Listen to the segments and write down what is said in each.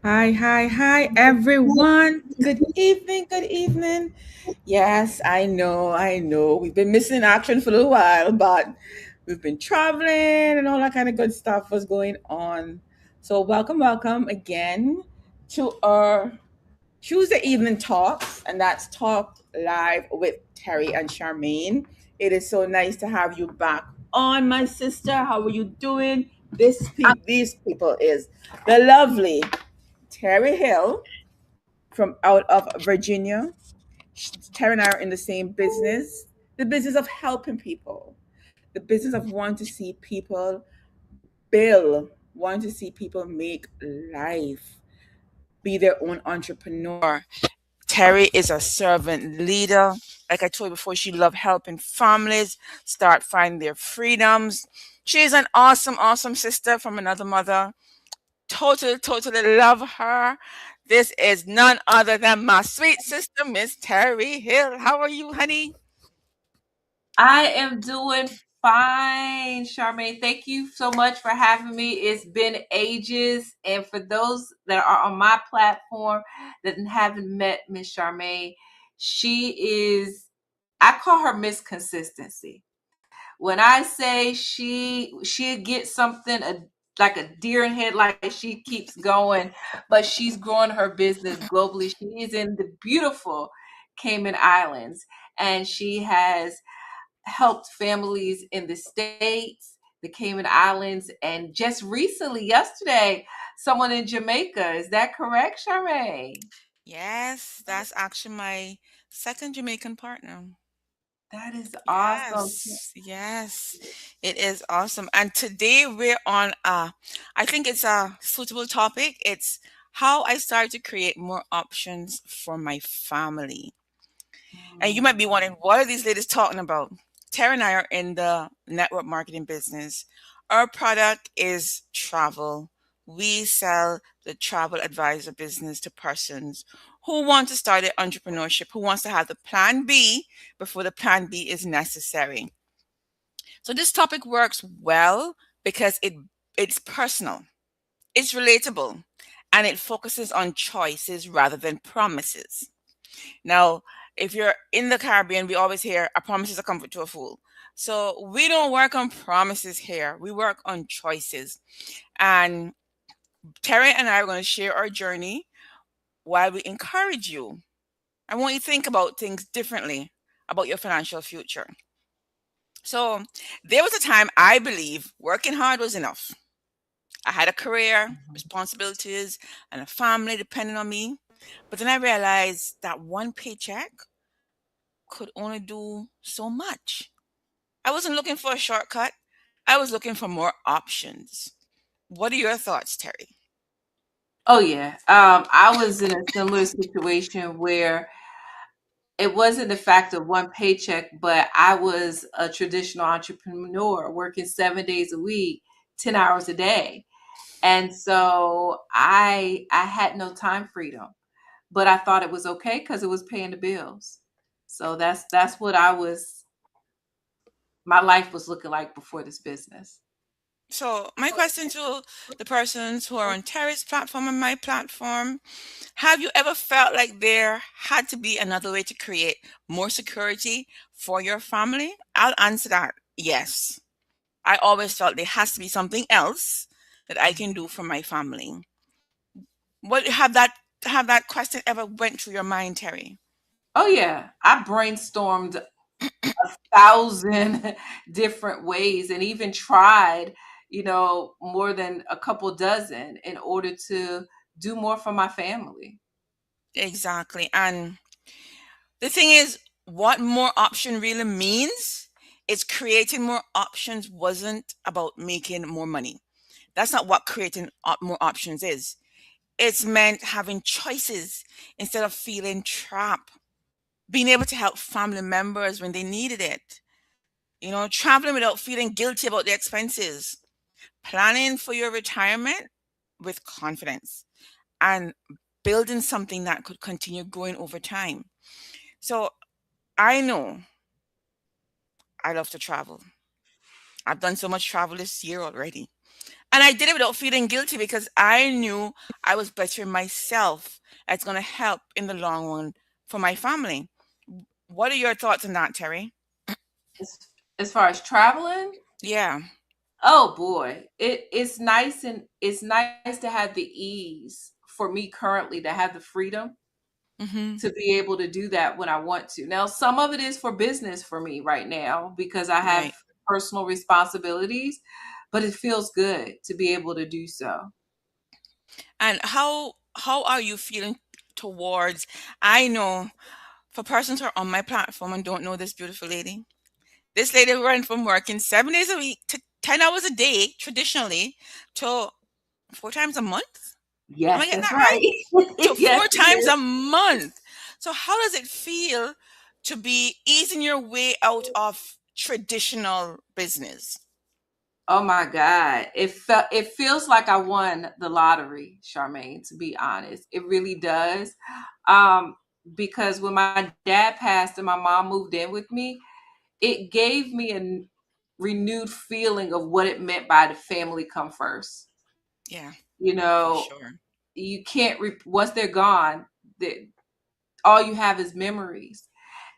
Hi, everyone. Good evening, good evening. Yes, I know. We've been missing action for a little while, but we've been traveling and all that kind of good stuff was going on. So, welcome again to our Tuesday evening talks, and that's Talk Live with Terry and Charmaine. It is so nice to have you back on, my sister. How are you doing? These people is the lovely Terry Hill from out of Virginia. Terry and I are in the same business, the business of helping people, the business of wanting to see people build, wanting to see people make life, be their own entrepreneur. Terry is a servant leader. Like I told you before, she loves helping families start finding their freedoms. She's an awesome sister from another mother. Totally love her. This is none other than my sweet sister, Miss Terry Hill. How are you, honey? I am doing fine, Charmaine. Thank you so much for having me. It's been ages. And for those that are on my platform that haven't met Miss Charmaine, she is, I call her Miss Consistency. When I say she'll get something like a deer in headlights, she keeps going, but she's growing her business globally. She is in the beautiful Cayman Islands, and she has helped families in the States, the Cayman Islands, and just recently, yesterday, someone in Jamaica. Is that correct, Charmaine? Yes, that's actually my second Jamaican partner. That is awesome. Yes, it is awesome. And today we're on I think it's a suitable topic. It's how I started to create more options for my family. And you might be wondering, what are these ladies talking about? Tara and I are in the network marketing business. Our product is travel. We sell the travel advisor business to persons who want to start their entrepreneurship, who wants to have the plan B before the plan B is necessary. So this topic works well because it's personal, it's relatable, and it focuses on choices rather than promises. Now, if you're in the Caribbean, we always hear a promise is a comfort to a fool. So we don't work on promises here. We work on choices. And Terry and I are going to share our journey while we encourage you. I want you to think about things differently about your financial future. So there was a time I believe working hard was enough. I had a career, responsibilities, and a family depending on me. But then I realized that one paycheck could only do so much. I wasn't looking for a shortcut. I was looking for more options. What are your thoughts, Terry? Oh yeah. I was in a similar situation where it wasn't the fact of one paycheck, but I was a traditional entrepreneur working 7 days a week, 10 hours a day. And so I had no time freedom, but I thought it was okay because it was paying the bills. So that's what my life was looking like before this business. So, my question to the persons who are on Terry's platform and my platform, have you ever felt like there had to be another way to create more security for your family? I'll answer that yes. I always felt there has to be something else that I can do for my family. What have that question ever went through your mind, Terry? Oh yeah, I brainstormed 1,000 different ways and even tried, more than a couple dozen in order to do more for my family. Exactly. And the thing is, what more option really means is creating more options wasn't about making more money. That's not what creating more options is. It's meant having choices instead of feeling trapped, being able to help family members when they needed it, traveling without feeling guilty about the expenses, planning for your retirement with confidence, and building something that could continue growing over time. So I know I love to travel. I've done so much travel this year already. And I did it without feeling guilty because I knew I was bettering myself. That's going to help in the long run for my family. What are your thoughts on that, Terry? As far as traveling, Yeah. oh boy, it's nice to have the ease for me currently to have the freedom Mm-hmm. to be able to do that when I want to. Now, some of it is for business for me right now because I have Right. personal responsibilities, but it feels good to be able to do so. And how are you feeling towards? I know for persons who are on my platform and don't know this beautiful lady, this lady went from working 7 days a week to 10 hours a day traditionally to 4 times a month. Am I Yes, getting that's that right? right. To Yes, four it times is. a month. So how does it feel to be easing your way out of traditional business? Oh my God. It feels like I won the lottery, Charmaine, to be honest. It really does. Um, because when my dad passed and my mom moved in with me, it gave me a renewed feeling of what it meant by the family come first. Yeah, You for know, sure. you can't once they're gone, all you have is memories.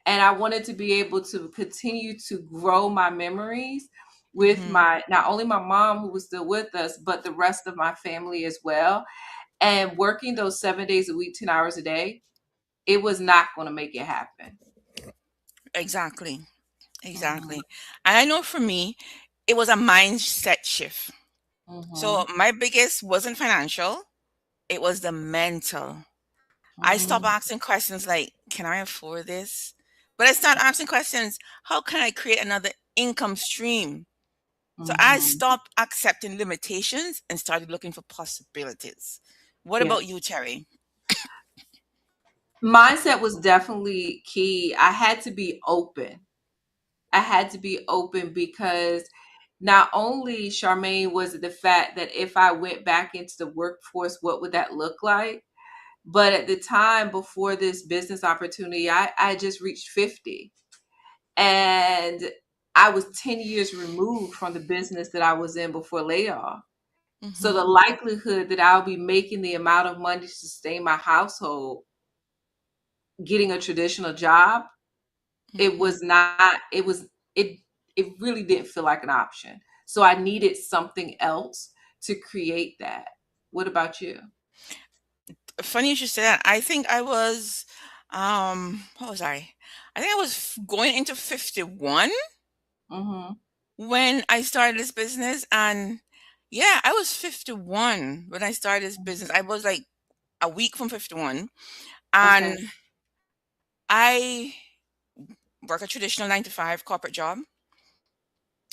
And I wanted to be able to continue to grow my memories with Hmm. my not only my mom who was still with us, but the rest of my family as well. And working those 7 days a week, 10 hours a day, it was not going to make it happen. Exactly. Mhm. Exactly. And I know for me, it was a mindset shift. So Mhm. my biggest wasn't financial, it was the mental. I stopped Mhm. asking questions like, can I afford this? But I started asking questions, how can I create another income stream? So I Mhm. stopped accepting limitations and started looking for possibilities. What about Yes. you, Terry? Mindset was definitely key. I had to be open. I had to be open because not only Charmaine was it the fact that if I went back into the workforce, what would that look like? But at the time before this business opportunity, I just reached 50 and I was 10 years removed from the business that I was in before layoff. So the Hmm. likelihood that I'll be making the amount of money to sustain my household getting a traditional job, it Hmm. was not, it it really didn't feel like an option. So I needed something else to create that. What about you? Funny you should say that. I think I was, what was I? I think I was going into 51 Mhm. when I started this business. And yeah, I was 51 when I started this business. I was like a week from 51. And Okay. I work a traditional 9 to 5 corporate job,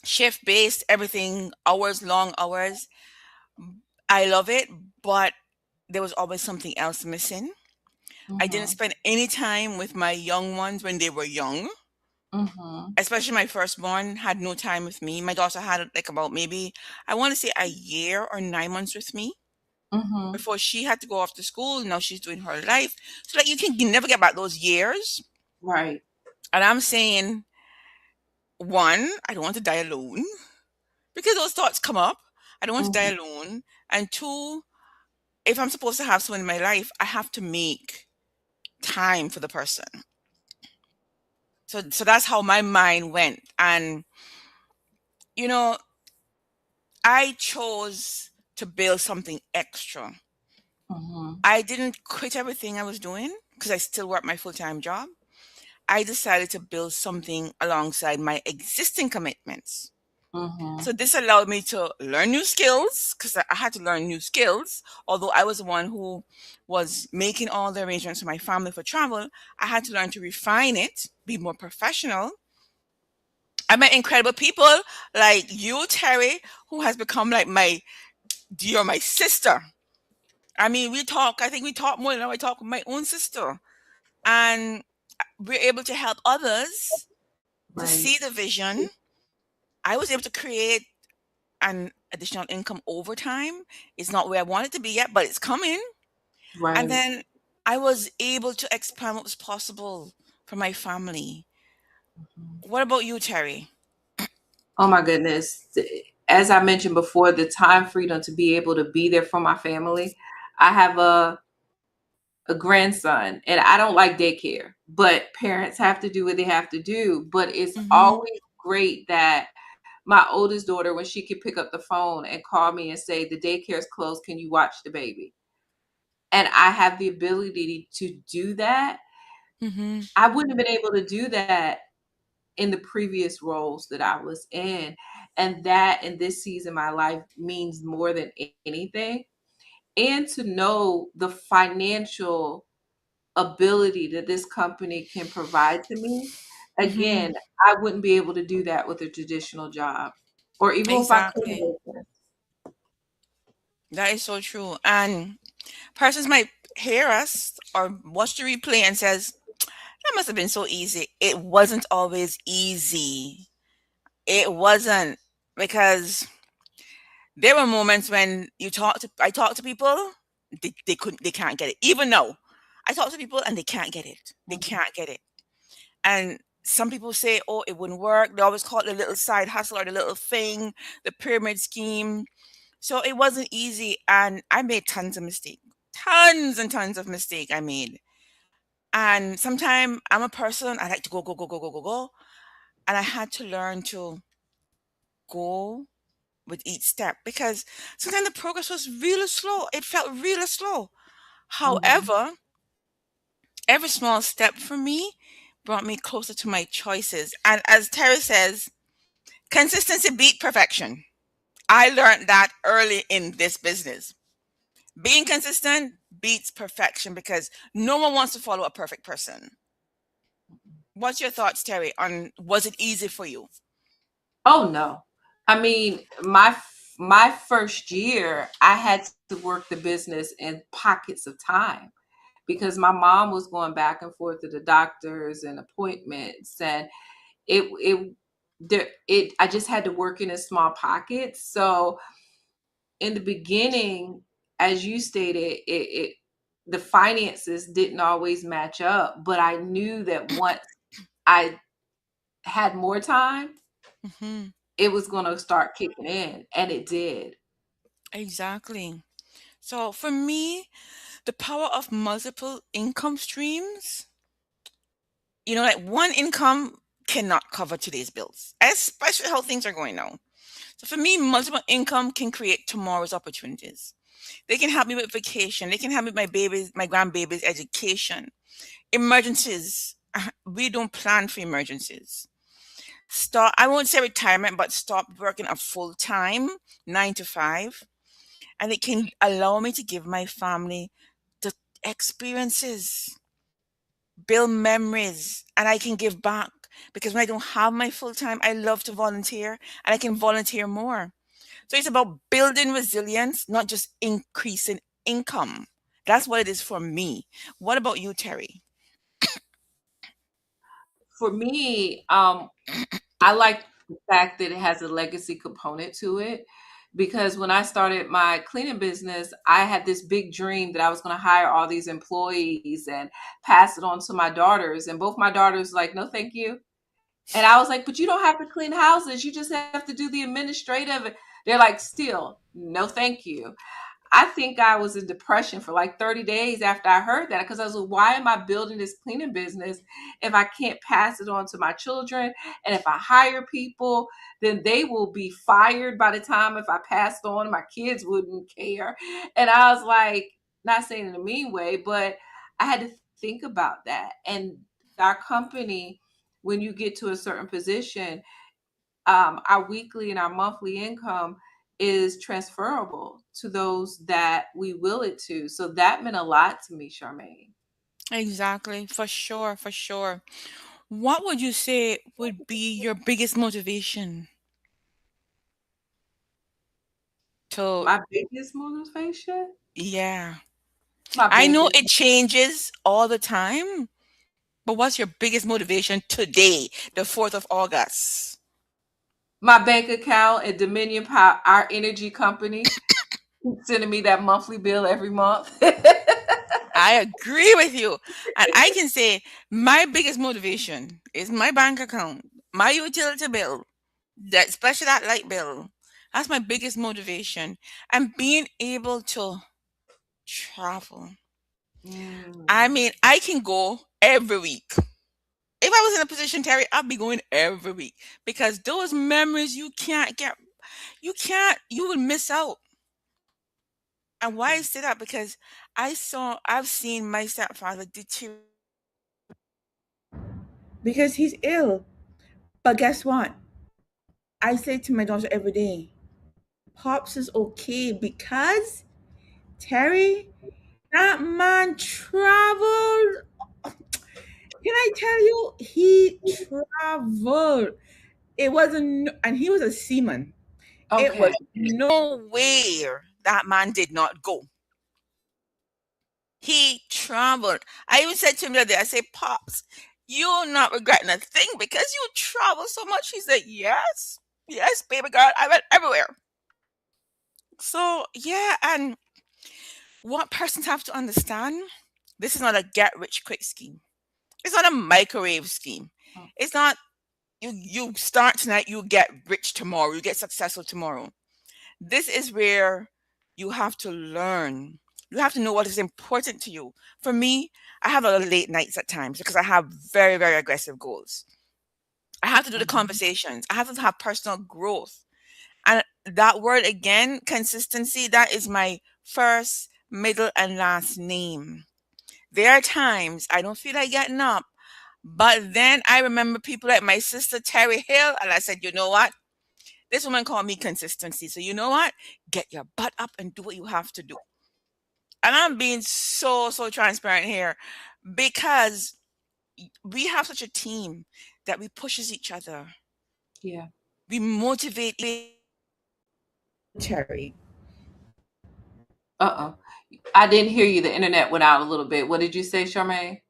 shift based, everything, hours, long hours. I love it, but there was always something else missing. I didn't Mhm. spend any time with my young ones when they were young. Mhm. Especially my firstborn had no time with me. My daughter had like about maybe I want to say a year or 9 months with me Mhm. before she had to go off to school. Now she's doing her life. So like you never get back those years. Right. And I'm saying, one, I don't want to die alone because those thoughts come up. I don't want to die Mhm. alone. And two, if I'm supposed to have someone in my life, I have to make time for the person. So that's how my mind went. And you know, I chose to build something extra. Mhm. I didn't quit everything I was doing because I still work my full-time job. I decided to build something alongside my existing commitments. Mhm. So this allowed me to learn new skills because I had to learn new skills. Although I was the one who was making all the arrangements for my family for travel, I had to learn to refine it, be more professional. I met incredible people like you, Terry, who has become like my sister. I mean, I think we talk more than I talk with my own sister. And we're able to help others to Right. see the vision. I was able to create an additional income over time. It's not where I want it to be yet, but it's coming. And Right. then I was able to expand what was possible for my family. Mhm. What about you, Terry? Oh my goodness. as I mentioned before, the time freedom to be able to be there for my family. I have a grandson, and I don't like daycare, but parents have to do what they have to do. But it's Mm-hmm. always great that my oldest daughter, when she could pick up the phone and call me and say, the daycare's closed, can you watch the baby? And I have the ability to do that. Mm-hmm. I wouldn't have been able to do that in the previous roles that I was in. And that in this season of my life means more than anything. And to know the financial ability that this company can provide to me, Mm-hmm. again, I wouldn't be able to do that with a traditional job or even if I could Exactly. have. That is so true. And persons might hear us or watch the replay and says, that must have been so easy. It wasn't always easy. It wasn't, because there were moments when I talk to people, they can't get it. Even though I talk to people and they can't get it. They Mhm. can't get it. And some people say, oh, it wouldn't work. They always call it the little side hustle or the little thing, the pyramid scheme. So it wasn't easy, and I made tons of mistakes. Tons and tons of mistake I made. And sometimes I'm a person, I like to go, go, go, go, go, go, go. And I had to learn to go with each step, because sometimes the progress was really slow. It felt really slow. Mhm. However, every small step for me brought me closer to my choices. And as Terry says, consistency beat perfection. I learned that early in this business. Being consistent beats perfection, because no one wants to follow a perfect person. What's your thoughts, Terry, on was it easy for you? Oh no. I mean, my first year, I had to work the business in pockets of time because my mom was going back and forth to the doctors and appointments, and it I just had to work in small pockets. So in the beginning, as you stated, the finances didn't always match up, but I knew that once I had more time, Hmm. it was going to start kicking in, and it did. Exactly. So for me, the power of multiple income streams, like one income cannot cover today's bills, especially how things are going now. So for me, multiple income can create tomorrow's opportunities. They can help me with vacation. They can help me with my grandbaby's education. Emergencies. We don't plan for emergencies. Start, I won't say retirement, but stop working a full time, 9 to 5. And it can allow me to give my family the experiences, build memories, and I can give back. Because when I don't have my full time, I love to volunteer, and I can volunteer more. So it's about building resilience, not just increasing income. That's what it is for me. What about you, Terry? For me, I like the fact that it has a legacy component to it because when I started my cleaning business, I had this big dream that I was going to hire all these employees and pass it on to my daughters. And both my daughters like, no, thank you. And I was like, but you don't have to clean houses. You just have to do the administrative. They're like, still, no, thank you. I think I was in depression for like 30 days after I heard that because I was like, why am I building this cleaning business if I can't pass it on to my children? And if I hire people, then they will be fired by the time if I passed on, my kids wouldn't care. And I was like, not saying in a mean way, but I had to think about that. And our company, when you get to a certain position, our weekly and our monthly income is transferable to those that we will it to. So that meant a lot to me, Charmaine. Exactly, for sure, for sure. What would you say would be your biggest motivation to, My biggest motivation, yeah. my I bank know is it changes all the time, but what's your biggest motivation today, the 4th of August? my bank account and Dominion Power, our energy company, keeps sending me that monthly bill every month. I agree with you. And I can say my biggest motivation is my bank account, my utility bill, that especially that light bill. That's my biggest motivation. And being able to travel. I Mm. mean, I can go every week. If I was in a position, Terry, I'd be going every week because those memories you can't get, you will miss out. And why I Yeah. say that? Because I've seen my stepfather deteriorate because he's ill. But guess what? I say to my daughter every day, Pops is okay because Terry, that man traveled. Can I tell you? He traveled. It wasn't, and he was a seaman. It Okay. was nowhere that man did not go. He traveled. I even said to him the other day, I say, Pops, you're not regretting a thing because you travel so much. He said, Yes, yes, baby girl, I went everywhere. So yeah, and what persons have to understand, this is not a get rich quick scheme. It's not a microwave scheme. It's not you start tonight, you get rich tomorrow, you get successful tomorrow. This is where you have to learn. You have to know what is important to you. For me, I have a lot of late nights at times because I have very, very aggressive goals. I have to do the Mhm. conversations. I have to have personal growth. And that word again, consistency, that is my first, middle, and last name. There are times I don't feel like getting up, but then I remember people like my sister Terry Hill, and I said, you know what? This woman called me consistency. So you know what? Get your butt up and do what you have to do. And I'm being so transparent here because we have such a team that we pushes each other. Yeah. We motivate Terry. Uh-oh. I didn't hear you. The internet went out a little bit. What did you say, Charmaine?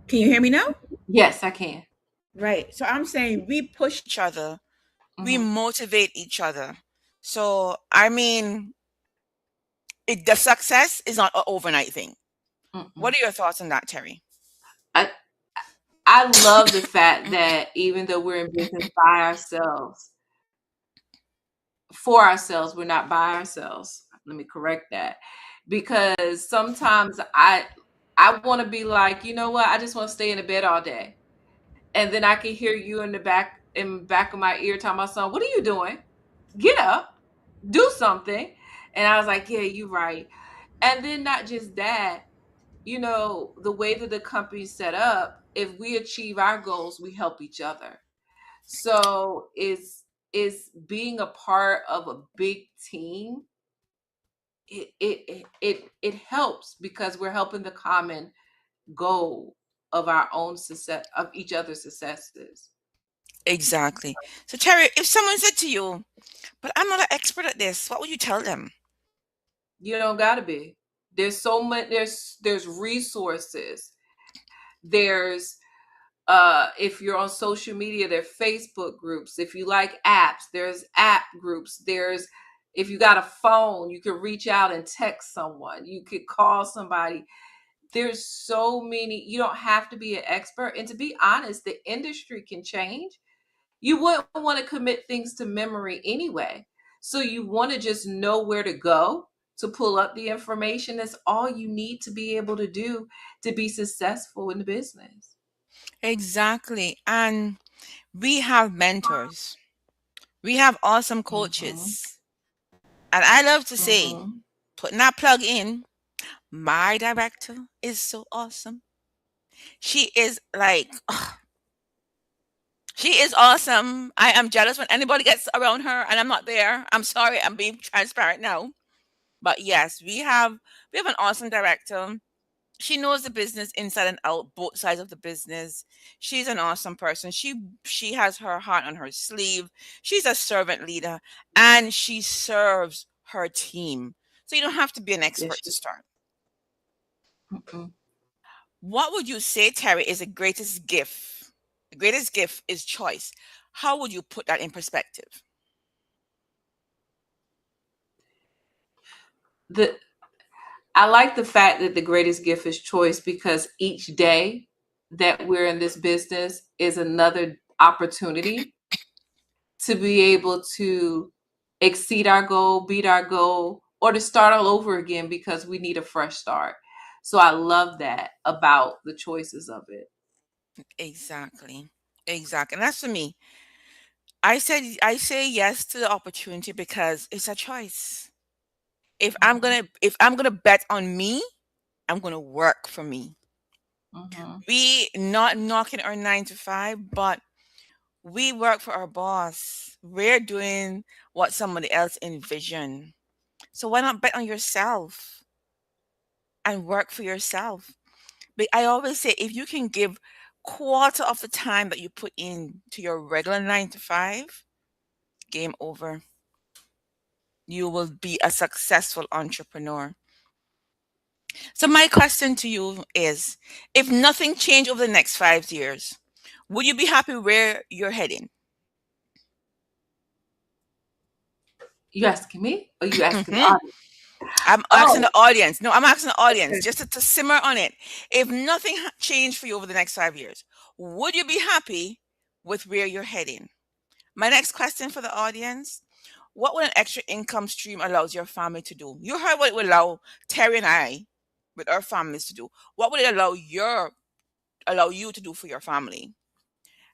Can you hear me now? Yes, I can. Right. So I'm saying we push each other. We Mm-hmm. motivate each other. So I mean, the success is not an overnight thing. What Mm-mm. are your thoughts on that, Terry? I I love the fact that even though we're in business by ourselves, for ourselves, we're not by ourselves. Let me correct that. Because sometimes I want to be like, you know what? I just want to stay in the bed all day. And then I can hear you in the back of my ear telling my son, "What are you doing? Get up, do something." And I was like, "Yeah, you're right." And then not just that, the way that the company's set up, if we achieve our goals, we help each other. So is being a part of a big team. It helps because we're helping the common goal of our own success, of each other's successes. Exactly. So Terry, if someone said to you, "But I'm not an expert at this," what would you tell them? You don't gotta be. There's so much. There's resources. There's if you're on social media, there are Facebook groups. If you like apps, there's app groups. There's if you got a phone, you can reach out and text someone. You could call somebody. There's so many. You don't have to be an expert. And to be honest, the industry can change. You wouldn't want to commit things to memory anyway. So you want to just know where to go to pull up the information. That's all you need to be able to do to be successful in the business. Exactly. And we have mentors. We have awesome Mm-hmm. coaches. And I love to say, Mm-hmm. putting that plug in, my director is so awesome. She is like, she is awesome. I am jealous when anybody gets around her and I'm not there. I'm sorry, I'm being transparent now. But yes, we have an awesome director. She knows the business inside and out, both sides of the business. She's an awesome person. She has her heart on her sleeve. She's a servant leader and she serves her team. So you don't have to be an Yes, expert to start. mm-mm. What would you say, Terry, is the greatest gift? The greatest gift is choice. How would you put that in perspective? the I like the fact that the greatest gift is choice because each day that we're in this business is another opportunity to be able to exceed our goal, beat our goal, or to start all over again because we need a fresh start. So I love that about the choices of it. Exactly. Exactly. And that's for me. I say yes to the opportunity because it's a choice. If I'm gonna bet on me, I'm gonna work for me. Mm-hmm. We not knocking our 9 to 5, but we work for our boss. We're doing what somebody else envisioned. So why not bet on yourself and work for yourself? But I always say if you can give quarter of the time that you put in to your regular 9 to 5, game over. You will be a successful entrepreneur. So my question to you is, if nothing changed over the next 5 years, would you be happy where you're heading? You asking me or you asking the Mhm. audience? I'm asking the Oh, audience. No, I'm asking the audience okay. just to simmer on it. If nothing changed for you over the next 5 years, would you be happy with where you're heading? My next question for the audience: what would an extra income stream allows your family to do? You heard what it would allow Terry and I with our families to do. What would it allow you to do for your family?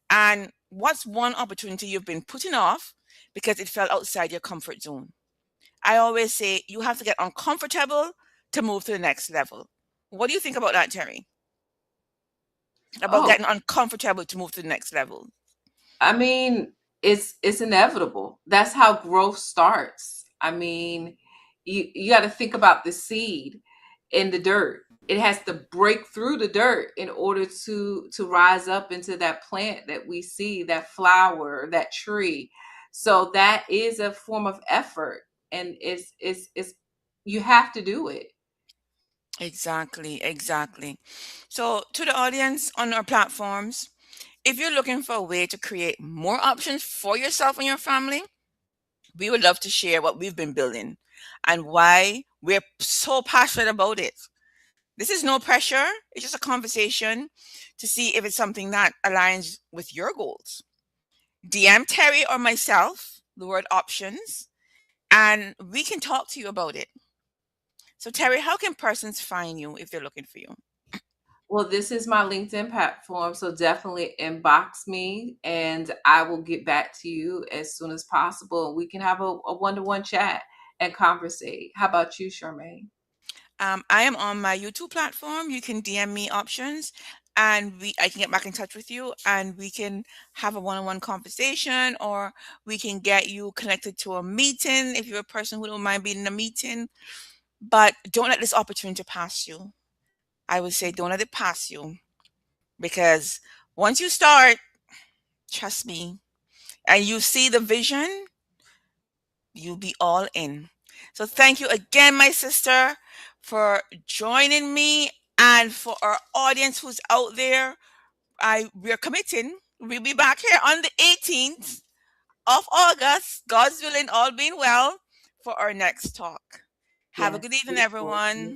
And what's one opportunity you've been putting off because it fell outside your comfort zone? I always say you have to get uncomfortable to move to the next level. What do you think about that, Terry? About Oh, getting uncomfortable to move to the next level? I mean, it's inevitable. That's how growth starts. I mean, you got to think about the seed in the dirt. It has to break through the dirt in order to rise up into that plant that we see, that flower, that tree. So that is a form of effort, and it's you have to do it. Exactly, exactly. So, to the audience on our platforms, if you're looking for a way to create more options for yourself and your family, we would love to share what we've been building and why we're so passionate about it. This is no pressure, it's just a conversation to see if it's something that aligns with your goals. DM Terry or myself, the word options, and we can talk to you about it. So, Terry, how can persons find you if they're looking for you? Well, this is my LinkedIn platform, so definitely inbox me and I will get back to you as soon as possible. We can have a one-to-one chat and conversate. How about you, Charmaine? I am on my YouTube platform. You can DM me options, and I can get back in touch with you, and we can have a one-on-one conversation, or we can get you connected to a meeting if you're a person who don't mind being in a meeting. But don't let this opportunity pass you. I would say don't let it pass you because once you start, trust me, and you see the vision, you'll be all in. So thank you again, my sister, for joining me, and for our audience who's out there. We're committing. We'll be back here on the 18th of August, God's willing, all being well, for our next talk. Have a good Yes, evening, look forward to everyone. it.